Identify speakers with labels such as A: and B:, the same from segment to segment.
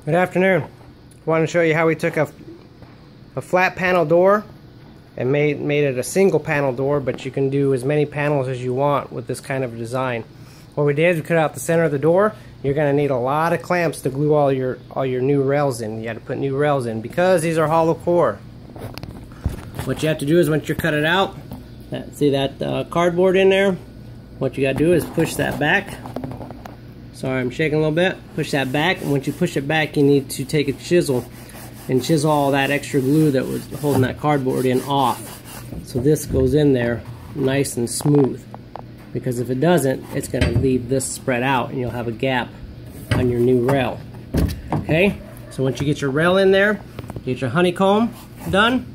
A: Good afternoon. I want to show you how we took a flat panel door and made it a single panel door, but you can do as many panels as you want with this kind of design. What we did is we cut out the center of the door. You're going to need a lot of clamps to glue all your new rails in. You have to put new rails in because these are hollow core. What you have to do is once you cut it out, see that cardboard in there? What you got to do is push that back. Sorry, I'm shaking a little bit. Push that back, and once you push it back, you need to take a chisel and chisel all that extra glue that was holding that cardboard in off. So this goes in there nice and smooth, because if it doesn't, it's going to leave this spread out and you'll have a gap on your new rail. Okay, so once you get your rail in there, get your honeycomb done,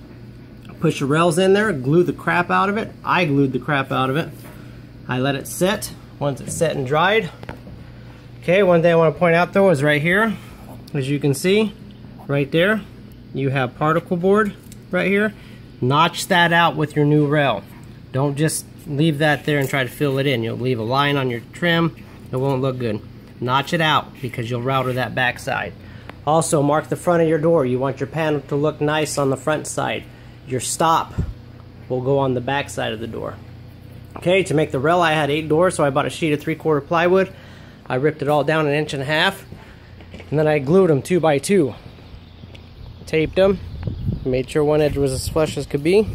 A: push your rails in there, glue the crap out of it. I glued the crap out of it. I let it set. Once it's set and dried. Okay, one thing I want to point out though is right here, as you can see, right there, you have particle board right here. Notch that out with your new rail. Don't just leave that there and try to fill it in. You'll leave a line on your trim, it won't look good. Notch it out because you'll router that back side. Also, mark the front of your door. You want your panel to look nice on the front side. Your stop will go on the back side of the door. Okay, to make the rail, I had 8 doors, so I bought a sheet of 3/4 plywood. I ripped it all down 1.5 inches, and then I glued them 2 by 2. Taped them, made sure one edge was as flush as could be.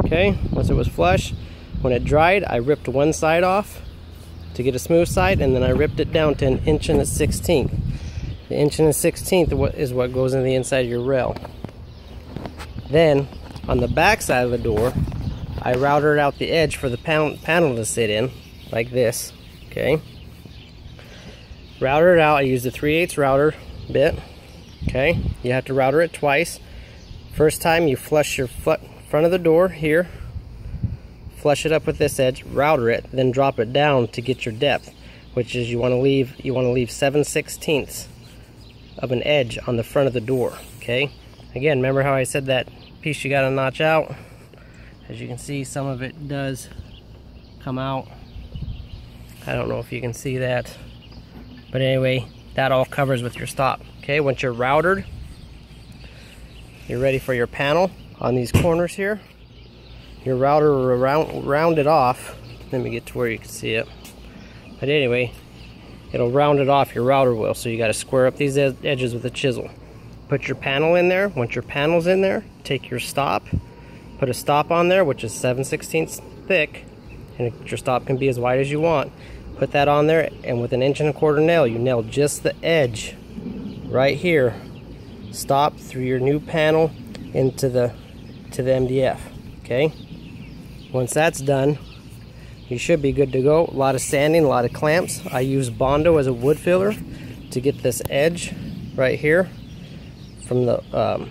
A: Okay, once it was flush, when it dried, I ripped one side off to get a smooth side, and then I ripped it down to 1 1/16. The 1 1/16 is what goes in the inside of your rail. Then, on the back side of the door, I routed out the edge for the panel to sit in, like this. Okay. Router it out. I used a 3/8 router bit. Okay, you have to router it twice. First time you flush your front of the door here, flush it up with this edge, router it, then drop it down to get your depth, which is you want to leave 7/16 of an edge on the front of the door. Okay, again, remember how I said that piece you got to notch out? As you can see, some of it does come out. I don't know if you can see that. But anyway, that all covers with your stop. Okay, once you're routered, you're ready for your panel on these corners here. Your router will round it off. Let me get to where you can see it. But anyway, it'll round it off, your router will. So you got to square up these edges with a chisel. Put your panel in there. Once your panel's in there, take your stop. Put a stop on there, which is 7/16 thick. And your stop can be as wide as you want. Put that on there, and with 1 1/4 nail, you nail just the edge right here. Stop through your new panel into the MDF. Okay. Once that's done, you should be good to go. A lot of sanding, a lot of clamps. I use Bondo as a wood filler to get this edge right here from the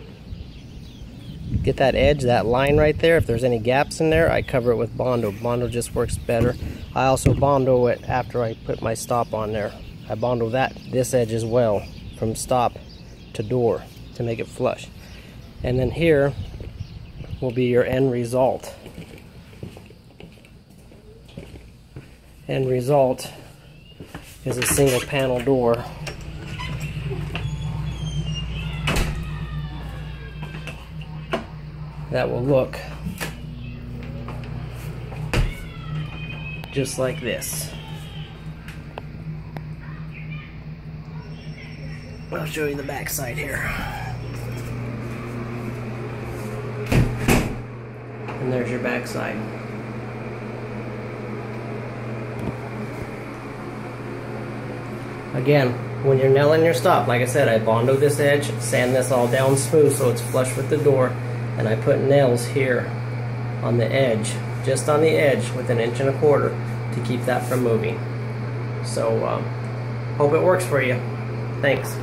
A: get that edge, that line right there. If there's any gaps in there, I cover it with Bondo. Bondo just works better. I also Bondo it after I put my stop on there. I Bondo this edge as well, from stop to door, to make it flush. And then here will be your end result. End result is a single panel door. That will look just like this. I'll show you the back side here. And there's your back side. Again, when you're nailing your stop, like I said, I Bondo this edge, sand this all down smooth so it's flush with the door. And I put nails here on the edge, just on the edge with 1 1/4 to keep that from moving. So, hope it works for you. Thanks.